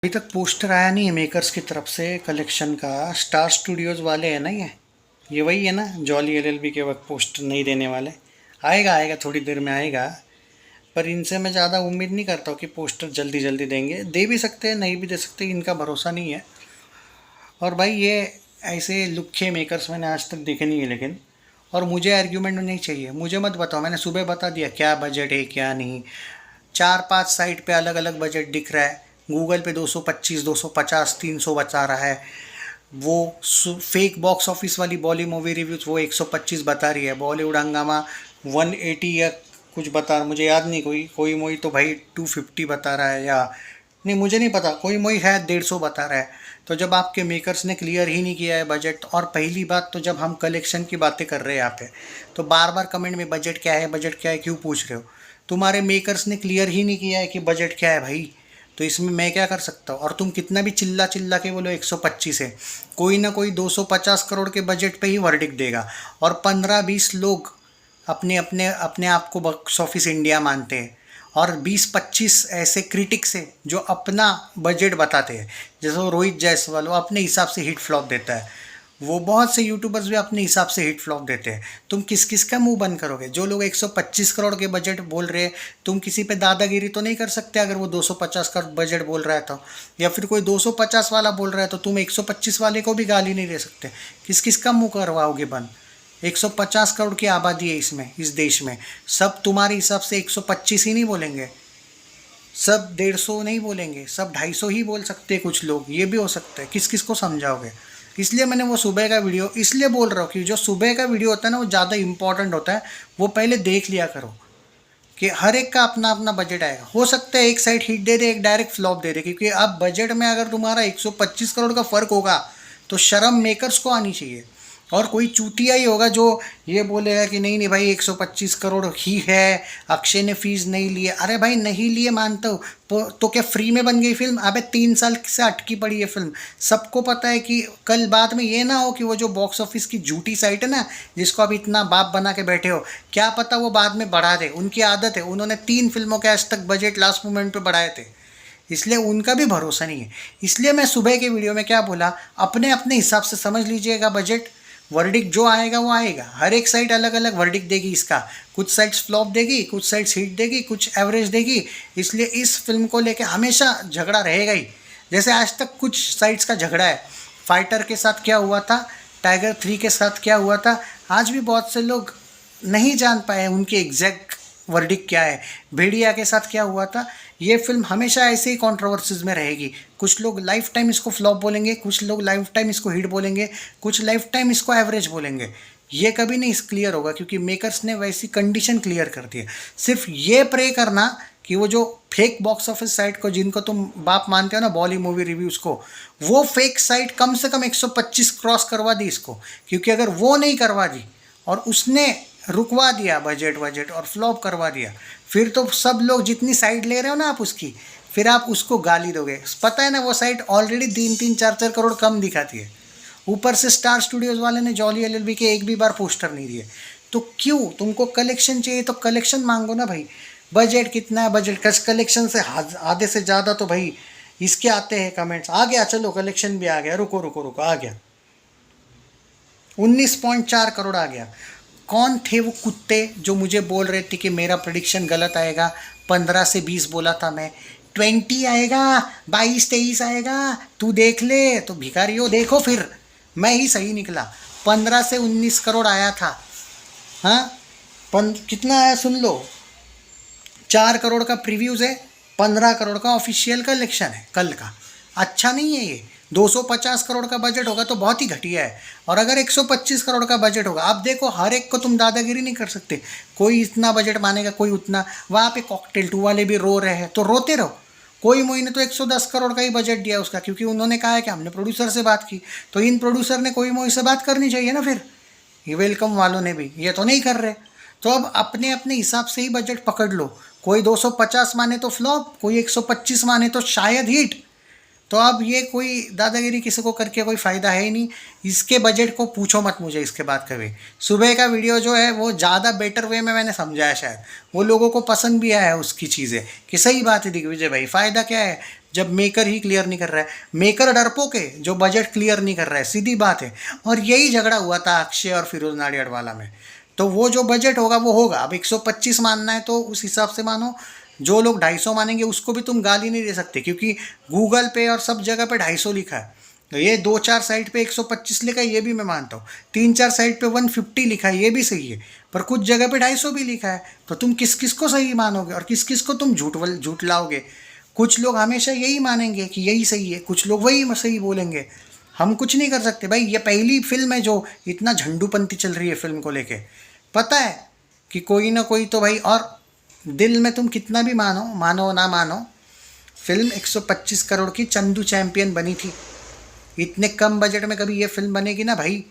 अभी तक पोस्टर आया नहीं है मेकर्स की तरफ से कलेक्शन का। स्टार स्टूडियोज वाले हैं ना, ये वही है ना, जॉली एलएलबी के वक्त पोस्टर नहीं देने वाले। आएगा आएगा, थोड़ी देर में आएगा। पर इनसे मैं ज़्यादा उम्मीद नहीं करता हूँ कि पोस्टर जल्दी जल्दी देंगे। दे भी सकते हैं, नहीं भी दे सकते, इनका भरोसा नहीं है। और भाई ये ऐसे लुक्खे मेकर्स मैंने आज तक देखे नहीं है। लेकिन और मुझे आर्ग्यूमेंट नहीं चाहिए, मुझे मत बताओ। मैंने सुबह बता दिया क्या बजट है क्या नहीं। 4-5 साइट पे अलग अलग बजट दिख रहा है। गूगल पे 225, 250, 300 बता रहा है। वो फेक बॉक्स ऑफिस वाली बॉली मूवी रिव्यूज वो 125 बता रही है। बॉलीवुड हंगामा 180 या कुछ बता, मुझे याद नहीं। कोई कोई मूवी तो भाई 250 बता रहा है, या नहीं मुझे नहीं पता। कोई मूवी है 150 बता रहा है। तो जब आपके मेकर्स ने क्लियर ही नहीं किया है बजट, और पहली बात तो जब हम कलेक्शन की बातें कर रहे हैं यहाँ पे, तो बार बार कमेंट में बजट क्या है बजट क्या है क्यों पूछ रहे हो? तुम्हारे मेकर्स ने क्लियर ही नहीं किया है कि बजट क्या है भाई। तो इसमें मैं क्या कर सकता हूँ? और तुम कितना भी चिल्ला चिल्ला के बोलो 125 है, कोई ना कोई 250 करोड़ के बजट पे ही वर्डिक्ट देगा। और 15-20 लोग अपने अपने अपने आप को बॉक्स ऑफिस इंडिया मानते हैं, और 20-25 ऐसे क्रिटिक्स हैं जो अपना बजट बताते हैं। जैसे वो रोहित जायसवाल, वो अपने हिसाब से हिट फ्लॉप देता है। वो बहुत से यूट्यूबर्स भी अपने हिसाब से हिट फ्लॉप देते हैं। तुम किस किस का मुंह बंद करोगे? जो लोग 125 करोड़ के बजट बोल रहे हैं, तुम किसी पे दादागिरी तो नहीं कर सकते अगर वो 250 का बजट बोल रहा है तो। या फिर कोई 250 वाला बोल रहा है तो तुम 125 वाले को भी गाली नहीं दे सकते। किस किस का मुंह करवाओगे बंद? 150 करोड़ की आबादी है इसमें, इस देश में। सब तुम्हारे हिसाब से 125 ही नहीं बोलेंगे, सब 150 नहीं बोलेंगे, सब 250 ही बोल सकते हैं कुछ लोग। ये भी हो सकता है। किस किस को समझाओगे? इसलिए मैंने वो सुबह का वीडियो इसलिए बोल रहा हूँ कि जो सुबह का वीडियो होता है ना, वो ज़्यादा इंपॉर्टेंट होता है। वो पहले देख लिया करो कि हर एक का अपना अपना बजट आएगा। हो सकता है एक साइड हिट दे दे, एक डायरेक्ट फ्लॉप दे दे, क्योंकि अब बजट में अगर तुम्हारा 125 करोड़ का फ़र्क होगा तो शर्म मेकर्स को आनी चाहिए। और कोई चूतिया ही होगा जो ये बोलेगा कि नहीं नहीं भाई 125 करोड़ ही है, अक्षय ने फीस नहीं लिए। अरे भाई नहीं लिए मानता हूँ, तो क्या फ्री में बन गई फिल्म? अबे 3 साल से अटकी पड़ी है फिल्म। सबको पता है कि कल बाद में ये ना हो कि वो जो बॉक्स ऑफिस की झूठी साइट है ना, जिसको आप इतना बाप बना के बैठे हो, क्या पता वो बाद में बढ़ा दे। उनकी आदत है, उन्होंने 3 फिल्मों के आज तक बजट लास्ट मोमेंट पे बढ़ाए थे। इसलिए उनका भी भरोसा नहीं है। इसलिए मैं सुबह के वीडियो में क्या बोला, अपने अपने हिसाब से समझ लीजिएगा बजट। वर्डिक्ट जो आएगा वो आएगा। हर एक साइट अलग अलग वर्डिक्ट देगी इसका। कुछ साइट्स फ्लॉप देगी, कुछ साइट्स हिट देगी, कुछ एवरेज देगी। इसलिए इस फिल्म को लेके हमेशा झगड़ा रहेगा ही। जैसे आज तक कुछ साइट्स का झगड़ा है। फाइटर के साथ क्या हुआ था, टाइगर 3 के साथ क्या हुआ था, आज भी बहुत से लोग नहीं जान पाए उनकी एग्जैक्ट वर्डिक्ट क्या है। भेड़िया के साथ क्या हुआ था। ये फिल्म हमेशा ऐसे ही कंट्रोवर्सीज में रहेगी। कुछ लोग लाइफ टाइम इसको फ्लॉप बोलेंगे, कुछ लोग लाइफ टाइम इसको हिट बोलेंगे, कुछ लाइफ टाइम इसको एवरेज बोलेंगे। ये कभी नहीं क्लियर होगा, क्योंकि मेकर्स ने वैसी कंडीशन क्लियर कर दी है। सिर्फ ये प्रे करना कि वो जो फेक बॉक्स ऑफिस साइट को, जिनको तुम बाप मानते हो ना, बॉली मूवी रिव्यूज़ को, वो फेक साइट कम से कम 125 क्रॉस करवा दी इसको। क्योंकि अगर वो नहीं करवा दी और उसने रुकवा दिया बजट और फ्लॉप करवा दिया, फिर तो सब लोग जितनी साइड ले रहे हो ना आप उसकी, फिर आप उसको गाली दोगे। पता है ना, वो साइट ऑलरेडी 3-3, 4-4 करोड़ कम दिखाती है। ऊपर से स्टार स्टूडियोज वाले ने जॉली एलएलबी के एक भी बार पोस्टर नहीं दिए। तो क्यों? तुमको कलेक्शन चाहिए तो कलेक्शन मांगो ना भाई। बजट कितना है? बजट कलेक्शन से आधे से ज़्यादा तो भाई इसके आते हैं कमेंट्स। आ गया, चलो कलेक्शन भी आ गया, रुको रुको रुको, आ गया 19.4 करोड़ आ गया। कौन थे वो कुत्ते जो मुझे बोल रहे थे कि मेरा प्रेडिक्शन गलत आएगा? 15 से 20 बोला था मैं, 20 आएगा, 22-23 आएगा, तू देख ले। तो भिखारियों देखो, फिर मैं ही सही निकला। 15 से 19 करोड़ आया था। हाँ, कितना आया सुन लो। 4 करोड़ का प्रीव्यूज़ है, 15 करोड़ का ऑफिशियल कलेक्शन है कल का। अच्छा नहीं है ये? 250 करोड़ का बजट होगा तो बहुत ही घटिया है। और अगर 125 करोड़ का बजट होगा, आप देखो हर एक को तुम दादागिरी नहीं कर सकते। कोई इतना बजट मानेगा, कोई उतना। वहाँ पे कॉकटेल 2 वाले भी रो रहे हैं तो रोते रहो। कोई मूवी ने तो 110 करोड़ का ही बजट दिया उसका, क्योंकि उन्होंने कहा है कि हमने प्रोड्यूसर से बात की। तो इन प्रोड्यूसर ने कोई मूवी से बात करनी चाहिए ना फिर। ये वेलकम वालों ने भी, ये तो नहीं कर रहे। तो अब अपने अपने हिसाब से ही बजट पकड़ लो। कोई 250 माने तो फ्लॉप, कोई 125 माने तो शायद हिट। तो अब ये कोई दादागिरी किसी को करके कोई फ़ायदा है ही नहीं। इसके बजट को पूछो मत मुझे इसके बाद कभी। सुबह का वीडियो जो है वो ज़्यादा बेटर वे में मैंने समझाया, शायद वो लोगों को पसंद भी आया है उसकी चीज़ें, कि सही बात है दिग्विजय भाई, फ़ायदा क्या है? जब मेकर ही क्लियर नहीं कर रहा है, मेकर डरपोक है जो बजट क्लियर नहीं कर रहा है, सीधी बात है। और यही झगड़ा हुआ था अक्षय और फिरोज नाडियाडवाला में। तो वो जो बजट होगा वो होगा। अब 125 मानना है तो उस हिसाब से मानो। जो लोग 250 मानेंगे उसको भी तुम गाली नहीं दे सकते, क्योंकि गूगल पे और सब जगह पे 250 लिखा है। तो ये 2-4 साइट पे 125 लिखा है, ये भी मैं मानता हूँ। 3-4 साइट पे 150 लिखा है, ये भी सही है। पर कुछ जगह पे 250 भी लिखा है। तो तुम किस किस को सही मानोगे और किस किस को तुम झूठ लाओगे? कुछ लोग हमेशा यही मानेंगे कि यही सही है, कुछ लोग वही सही बोलेंगे। हम कुछ नहीं कर सकते भाई। ये पहली फिल्म है जो इतना झंडूपंथी चल रही है फिल्म को लेके। पता है कि कोई ना कोई तो भाई, और दिल में तुम कितना भी मानो मानो ना मानो, फिल्म 125 करोड़ की चंदू चैंपियन बनी थी। इतने कम बजट में कभी ये फिल्म बनेगी ना भाई,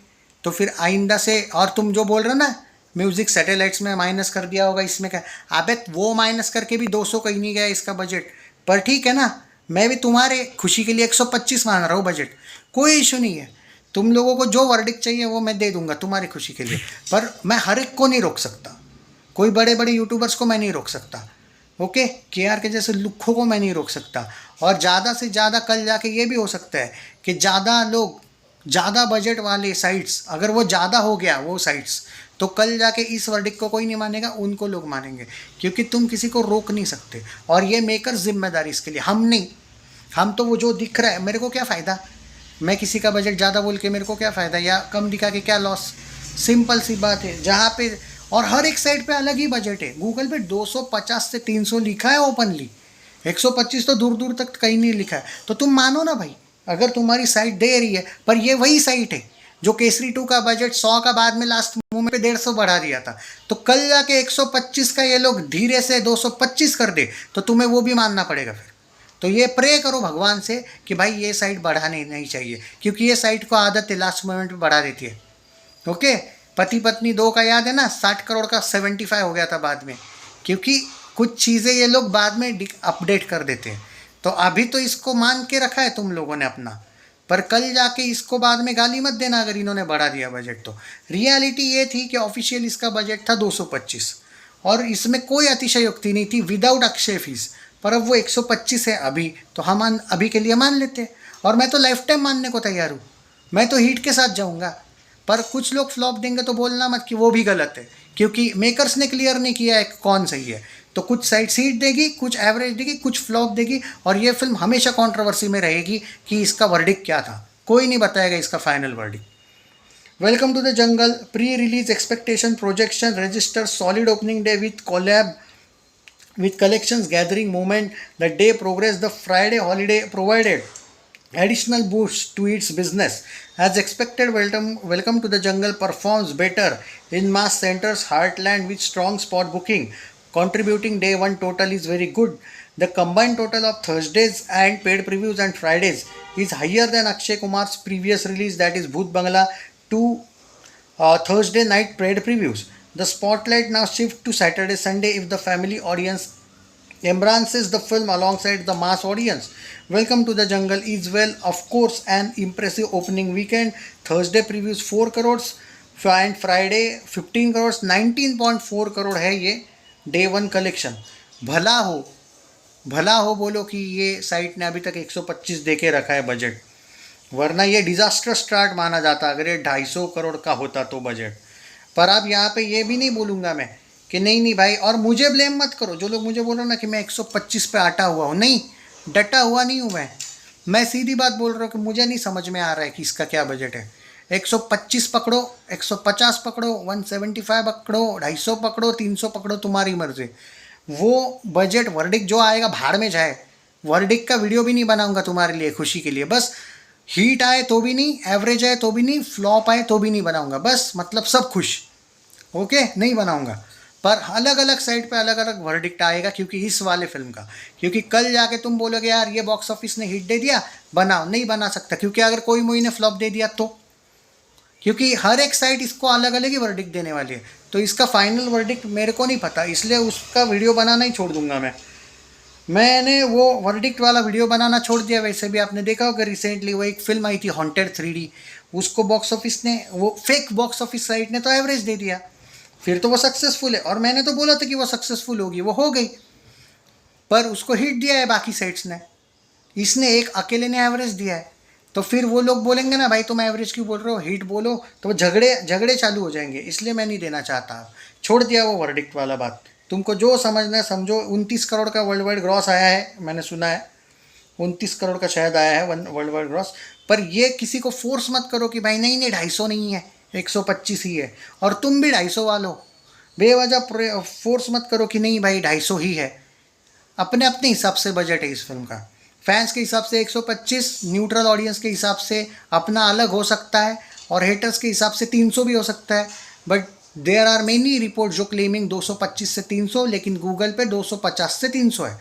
तो फिर आइंदा से। और तुम जो बोल रहे हो ना म्यूजिक सैटेलाइट्स में माइनस कर दिया होगा, इसमें क्या? अबे वो माइनस करके भी 200 कहीं नहीं गया इसका बजट। पर ठीक है ना, मैं भी तुम्हारे खुशी के लिए 125 मान रहा हूँ बजट, कोई इशू नहीं है। तुम लोगों को जो वर्डिक्ट चाहिए वो मैं दे दूंगा तुम्हारी खुशी के लिए। पर मैं हर एक को नहीं रोक सकता, कोई बड़े बड़े यूट्यूबर्स को मैं नहीं रोक सकता, ओके? KR के जैसे लुक्खों को मैं नहीं रोक सकता। और ज़्यादा से ज़्यादा कल जाके ये भी हो सकता है कि ज़्यादा लोग, ज़्यादा बजट वाले साइट्स, अगर वो ज़्यादा हो गया वो साइट्स, तो कल जाके इस वर्डिक्ट को कोई नहीं मानेगा, उनको लोग मानेंगे। क्योंकि तुम किसी को रोक नहीं सकते। और ये मेकर जिम्मेदारी इसके लिए, हम नहीं। हम तो वो जो दिख रहा है, मेरे को क्या फ़ायदा? मैं किसी का बजट ज़्यादा बोल के मेरे को क्या फ़ायदा, या कम दिखा के क्या लॉस? सिंपल सी बात है। जहाँ पे, और हर एक साइट पे अलग ही बजट है। गूगल पे 250 से 300 लिखा है ओपनली, 125 तो दूर दूर तक कहीं नहीं लिखा है। तो तुम मानो ना भाई, अगर तुम्हारी साइट दे रही है। पर ये वही साइट है जो केसरी 2 का बजट 100 का बाद में लास्ट मोमेंट पे 150 बढ़ा दिया था। तो कल जाके 125 का ये लोग धीरे से 225 कर दे, तो तुम्हें वो भी मानना पड़ेगा फिर। तो ये प्रे करो भगवान से कि भाई ये साइट बढ़ानी नहीं चाहिए, क्योंकि ये साइट को आदत है लास्ट मोमेंट पे बढ़ा देती है, ओके? पति पत्नी 2 का याद है ना, 60 करोड़ का 75 हो गया था बाद में, क्योंकि कुछ चीज़ें ये लोग बाद में अपडेट कर देते हैं। तो अभी तो इसको मान के रखा है तुम लोगों ने अपना, पर कल जाके इसको बाद में गाली मत देना अगर इन्होंने बढ़ा दिया बजट तो। रियलिटी ये थी कि ऑफिशियल इसका बजट था 225, और इसमें कोई अतिशयोक्ति नहीं थी, विदाउट अक्षय फीस। पर अब वो 125 है अभी, तो हम अभी के लिए मान लेते हैं। और मैं तो लाइफ टाइम मानने को तैयार हूँ, मैं तो हीट के साथ जाऊँगा। पर कुछ लोग फ्लॉप देंगे तो बोलना मत कि वो भी गलत है, क्योंकि मेकर्स ने क्लियर नहीं किया है कौन सही है। तो कुछ साइड सीट देगी, कुछ एवरेज देगी, कुछ फ्लॉप देगी, और ये फिल्म हमेशा कंट्रोवर्सी में रहेगी कि इसका वर्डिक्ट क्या था। कोई नहीं बताएगा इसका final verdict. Welcome to the jungle. Pre release expectation projection register solid opening day with collab with collections gathering moment. The day progressed, the Friday holiday provided additional boost to its business. As expected, Welcome to the Jungle performs better in mass centers heartland with strong spot booking. Contributing day one total is very good. The combined total of Thursdays and paid previews and Fridays is higher than Akshay Kumar's previous release, that is Bhoot Bangla, to Thursday night paid previews. The spotlight now shifts to Saturday Sunday if the family audience embraces the film alongside the mass audience. Welcome to the Jungle is, well, of course, an impressive opening weekend. Thursday previews 4 crores and Friday 15 crores, 19.4 crore है ये day one collection. भला हो बोलो कि ये site ने अभी तक 125 दे के रखा है बजट, वरना ये डिज़ास्टर स्टार्ट माना जाता अगर ये 250 करोड़ का होता तो बजट। पर अब यहाँ पे ये भी नहीं बोलूँगा मैं कि नहीं भाई, और मुझे ब्लेम मत करो जो लोग मुझे बोल रहे हो ना कि मैं 125 पे अटा हुआ हूँ। नहीं, डटा हुआ नहीं हूँ मैं सीधी बात बोल रहा हूँ कि मुझे नहीं समझ में आ रहा है कि इसका क्या बजट है। 125 पकड़ो, 150 पकड़ो, 175 पकड़ो, 250 पकड़ो, 300 पकड़ो, तुम्हारी मर्जी। वो बजट वर्डिक्ट जो आएगा भाड़ में जाए। वर्डिक्ट का वीडियो भी नहीं बनाऊंगा तुम्हारे लिए खुशी के लिए, बस हीट आए तो भी नहीं, एवरेज आए तो भी नहीं, फ्लॉप आए तो भी नहीं बनाऊंगा, बस मतलब सब खुश, ओके? नहीं बनाऊंगा। पर अलग अलग साइड पे अलग अलग वर्डिक्ट आएगा, क्योंकि इस वाले फिल्म का, क्योंकि कल जाके तुम बोलोगे यार ये बॉक्स ऑफिस ने हिट दे दिया, बनाओ, नहीं बना सकता, क्योंकि अगर कोई मूवी ने फ्लॉप दे दिया तो, क्योंकि हर एक साइट इसको अलग अलग ही वर्डिक्ट देने वाली है। तो इसका फाइनल वर्डिक्ट मेरे को नहीं पता, इसलिए उसका वीडियो बनाना ही छोड़ दूंगा मैंने वो वर्डिक्ट वाला वीडियो बनाना छोड़ दिया। वैसे भी आपने देखा होगा रिसेंटली वो एक फिल्म आई थी हॉन्टेड 3D, उसको बॉक्स ऑफिस ने, वो फेक बॉक्स ऑफिस साइट ने तो एवरेज दे दिया, फिर तो वो सक्सेसफुल है। और मैंने तो बोला था कि वो सक्सेसफुल होगी, वो हो गई, पर उसको हिट दिया है बाकी साइट्स ने। इसने एक अकेले ने एवरेज दिया है, तो फिर वो लोग बोलेंगे ना भाई तुम एवरेज क्यों बोल रहे हो, हिट बोलो, तो वो झगड़े झगड़े चालू हो जाएंगे। इसलिए मैं नहीं देना चाहता, छोड़ दिया वो वर्डिक्ट वाला बात। तुमको जो समझना है समझो। 29 करोड़ का वर्ल्ड वाइड ग्रॉस आया है, मैंने सुना है 29 करोड़ का शायद आया है वर्ल्ड वाइड ग्रॉस। पर ये किसी को फोर्स मत करो कि भाई नहीं नहीं 250 नहीं है, 125 ही है, और तुम भी 250 वालो। बेवजह फोर्स मत करो कि नहीं भाई 250 ही है। अपने अपने हिसाब से बजट है इस फिल्म का। फैंस के हिसाब से 125, न्यूट्रल ऑडियंस के हिसाब से अपना अलग हो सकता है, और हेटर्स के हिसाब से 300 भी हो सकता है। But there are many report जो क्लेमिंग 225 से 300, लेकिन गूगल पे 250 से 300 है।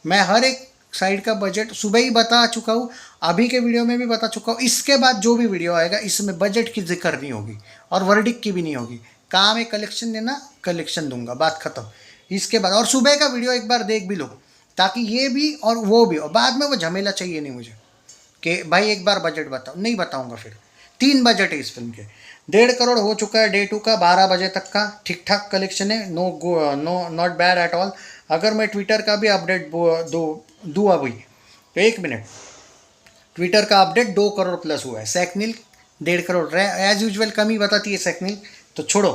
मैं हर एक साइड का बजट सुबह ही बता चुका हूँ, अभी के वीडियो में भी बता चुका हूँ। इसके बाद जो भी वीडियो आएगा इसमें बजट की जिक्र नहीं होगी और वर्डिक की भी नहीं होगी। काम है कलेक्शन देना, कलेक्शन दूंगा, बात खत्म। इसके बाद और सुबह का वीडियो एक बार देख भी लो, ताकि ये भी और वो भी, और बाद में वो झमेला चाहिए नहीं मुझे कि भाई एक बार बजट बताओ, नहीं बताऊंगा फिर। 3 बजट है इस फिल्म के। 1.5 करोड़ हो चुका है डे 2 का, 12 बजे तक का ठीक ठाक कलेक्शन है, no not bad at all. अगर मैं ट्विटर का भी अपडेट दूँ अभी तो 1 मिनट, ट्विटर का अपडेट 2 करोड़ प्लस हुआ है। सैकनिल 1.5 करोड़ एज यूजल कम ही बताती है सैकनिल, तो छोड़ो।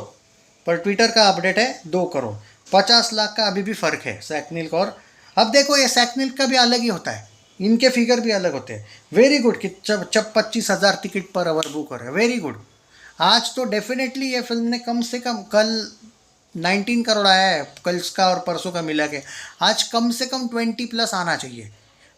पर ट्विटर का अपडेट है 2 करोड़, 50 लाख का अभी भी फ़र्क है सैकनिल का। और अब देखो ये सैकनिल का भी अलग ही होता है, इनके फिगर भी अलग होते हैं। वेरी गुड कि जब 25,000 टिकट पर आवर बुक हो रहा है, वेरी गुड। आज तो डेफिनेटली ये फिल्म ने कम से कम, कल 19 करोड़ आया है कल का और परसों का मिला के, आज कम से कम 20 प्लस आना चाहिए।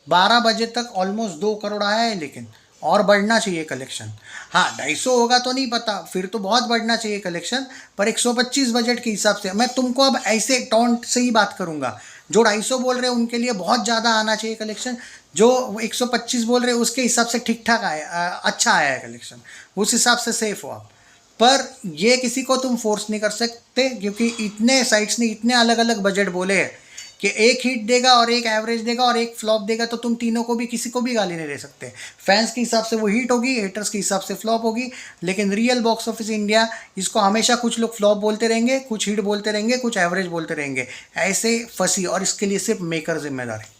12 बजे तक ऑलमोस्ट 2 करोड़ आया है, लेकिन और बढ़ना चाहिए कलेक्शन। हाँ 250 होगा तो नहीं पता, फिर तो बहुत बढ़ना चाहिए कलेक्शन। पर 125 बजट के हिसाब से मैं तुमको अब ऐसे टॉन्ट से ही बात करूंगा। जो 250 बोल रहे हैं उनके लिए बहुत ज़्यादा आना चाहिए कलेक्शन, जो 125 बोल रहे हैं उसके हिसाब से ठीक ठाक आया, अच्छा आया है कलेक्शन, उस हिसाब से सेफ हो आप। पर ये किसी को तुम फोर्स नहीं कर सकते, क्योंकि इतने साइट्स ने इतने अलग अलग बजट बोले हैं कि एक हिट देगा और एक एवरेज देगा और एक फ्लॉप देगा, तो तुम तीनों को भी किसी को भी गाली नहीं दे सकते। फैंस के हिसाब से वो हिट होगी, हेटर्स के हिसाब से फ्लॉप होगी। लेकिन रियल बॉक्स ऑफिस इंडिया इसको हमेशा कुछ लोग फ्लॉप बोलते रहेंगे, कुछ हिट बोलते रहेंगे, कुछ एवरेज बोलते रहेंगे, ऐसे फंसी, और इसके लिए सिर्फ मेकर जिम्मेदार है।